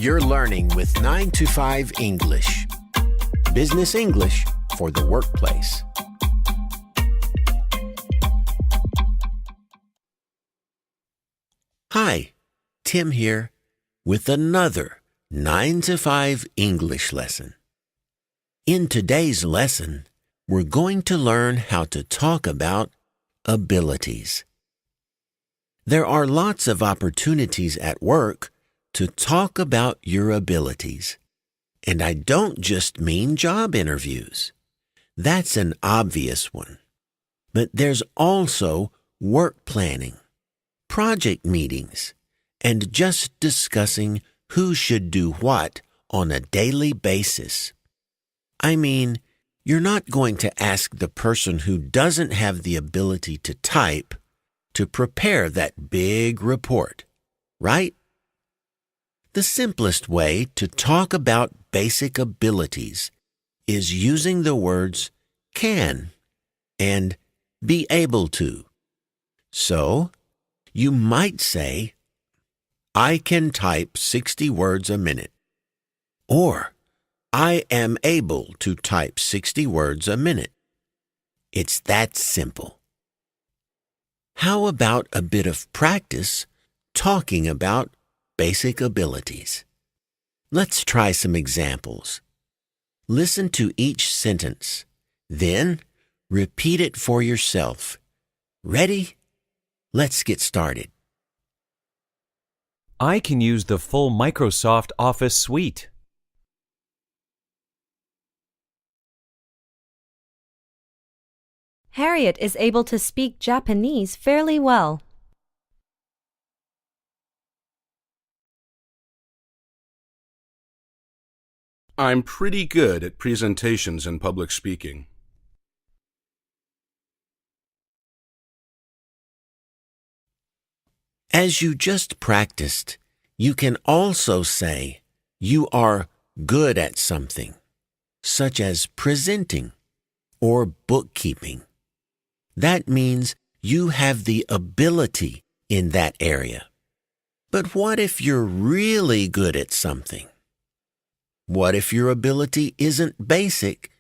You're learning with 9 to 5 English. Business English for the workplace. Hi, Tim here with another 9 to 5 English lesson. In today's lesson, we're going to learn how to talk about abilities. There are lots of opportunities at work to talk about your abilities. And I don't just mean job interviews. That's an obvious one. But there's also work planning, project meetings, and just discussing who should do what on a daily basis. I mean, you're not going to ask the person who doesn't have the ability to type to prepare that big report, right? The simplest way to talk about basic abilities is using the words can and be able to. So, you might say, I can type 60 words a minute. Or, I am able to type 60 words a minute. It's that simple. How about a bit of practice talking about basic abilities? Let's try some examples. Listen to each sentence. Then, repeat it for yourself. Ready? Let's get started. I can use the full Microsoft Office suite. Harriet is able to speak Japanese fairly well. I'm pretty good at presentations and public speaking. As you just practiced, you can also say you are good at something, such as presenting or bookkeeping. That means you have the ability in that area. But what if you're really good at something? What if your ability isn't basic,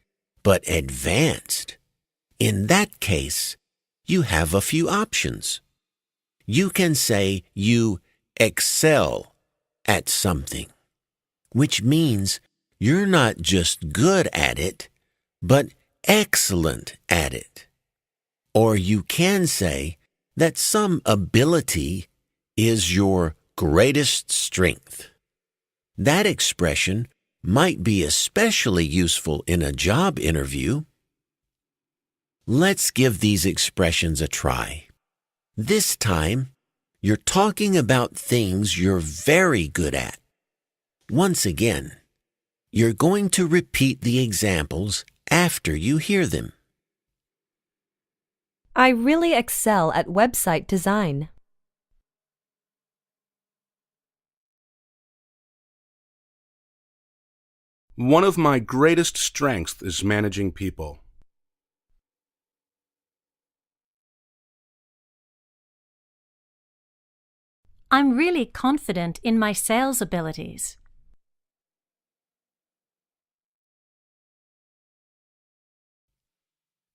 but advanced? In that case, you have a few options. You can say you excel at something, which means you're not just good at it, but excellent at it. Or you can say that some ability is your greatest strength. That expression might be especially useful in a job interview. Let's give these expressions a try. This time, you're talking about things you're very good at. Once again, you're going to repeat the examples after you hear them. I really excel at website design. One of my greatest strengths is managing people. I'm really confident in my sales abilities.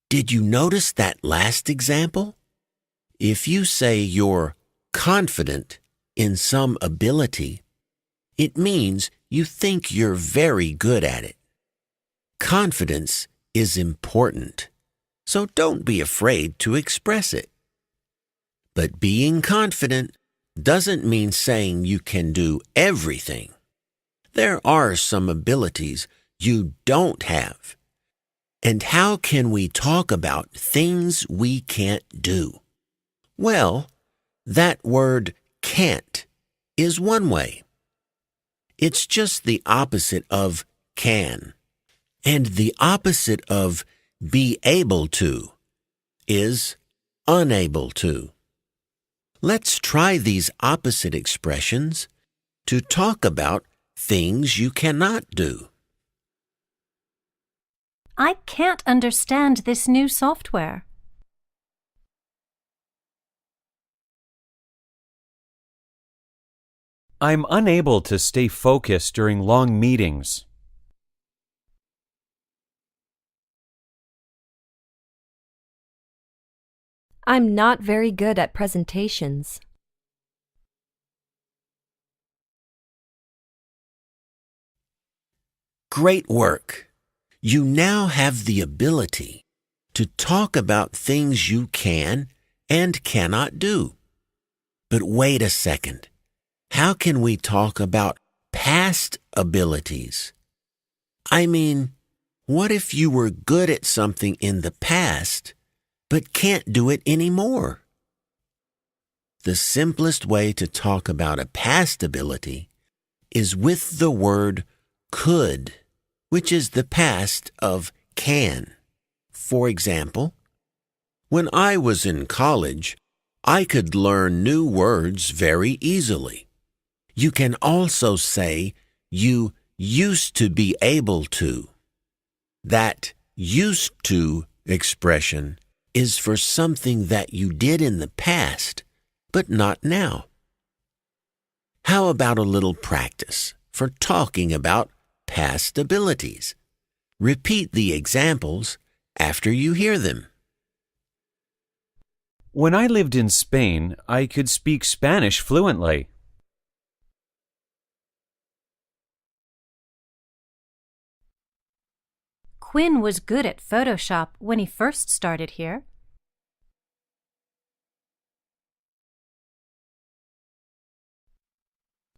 Did you notice that last example? If you say you're confident in some ability, it means you think you're very good at it. Confidence is important, so don't be afraid to express it. But being confident doesn't mean saying you can do everything. There are some abilities you don't have. And how can we talk about things we can't do? Well, that word can't is one way. It's just the opposite of can. And the opposite of be able to is unable to. Let's try these opposite expressions to talk about things you cannot do. I can't understand this new software. I'm unable to stay focused during long meetings. I'm not very good at presentations. Great work! You now have the ability to talk about things you can and cannot do. But wait a second. How can we talk about past abilities? I mean, what if you were good at something in the past, but can't do it anymore? The simplest way to talk about a past ability is with the word could, which is the past of can. For example, when I was in college, I could learn new words very easily. You can also say you used to be able to. That used to expression is for something that you did in the past, but not now. How about a little practice for talking about past abilities? Repeat the examples after you hear them. When I lived in Spain, I could speak Spanish fluently. Quinn was good at Photoshop when he first started here.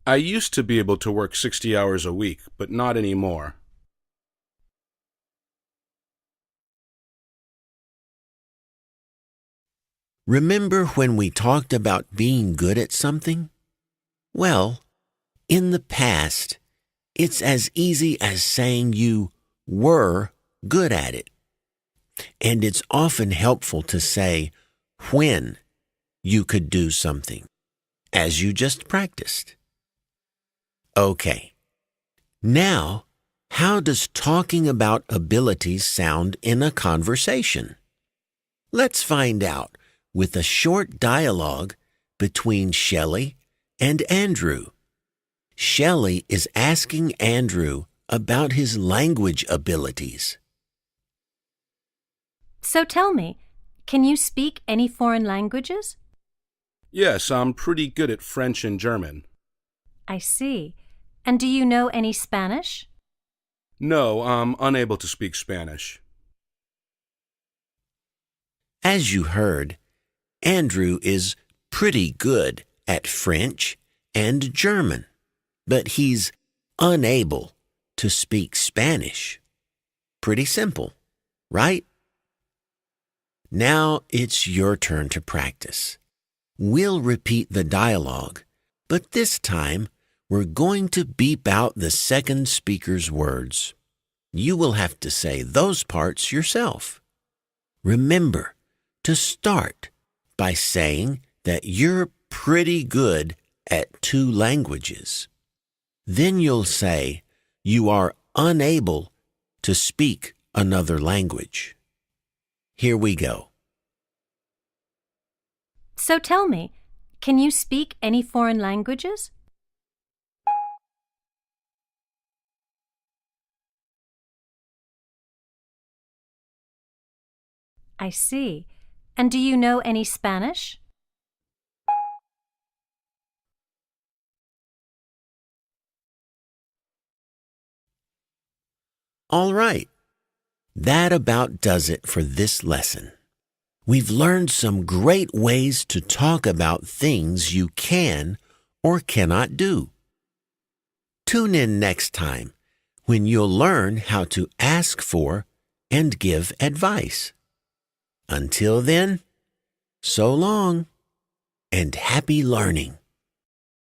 I used to be able to work 60 hours a week, but not anymore. Remember when we talked about being good at something? Well, in the past, it's as easy as saying you were good at it. And it's often helpful to say when you could do something, as you just practiced. Okay. Now, how does talking about abilities sound in a conversation? Let's find out with a short dialogue between Shelley and Andrew. Shelley is asking Andrew about his language abilities. So tell me, can you speak any foreign languages? Yes, I'm pretty good at French and German. I see. And do you know any Spanish? No, I'm unable to speak Spanish. As you heard, Andrew is pretty good at French and German, but he's unable to speak Spanish. Pretty simple, right? Now it's your turn to practice. We'll repeat the dialogue, but this time we're going to beep out the second speaker's words. You will have to say those parts yourself. Remember to start by saying that you're pretty good at 2 languages. Then you'll say you are unable to speak another language. Here we go. So tell me, can you speak any foreign languages? I see. And do you know any Spanish? All right. That about does it for this lesson. We've learned some great ways to talk about things you can or cannot do. Tune in next time when you'll learn how to ask for and give advice. Until then, so long and happy learning.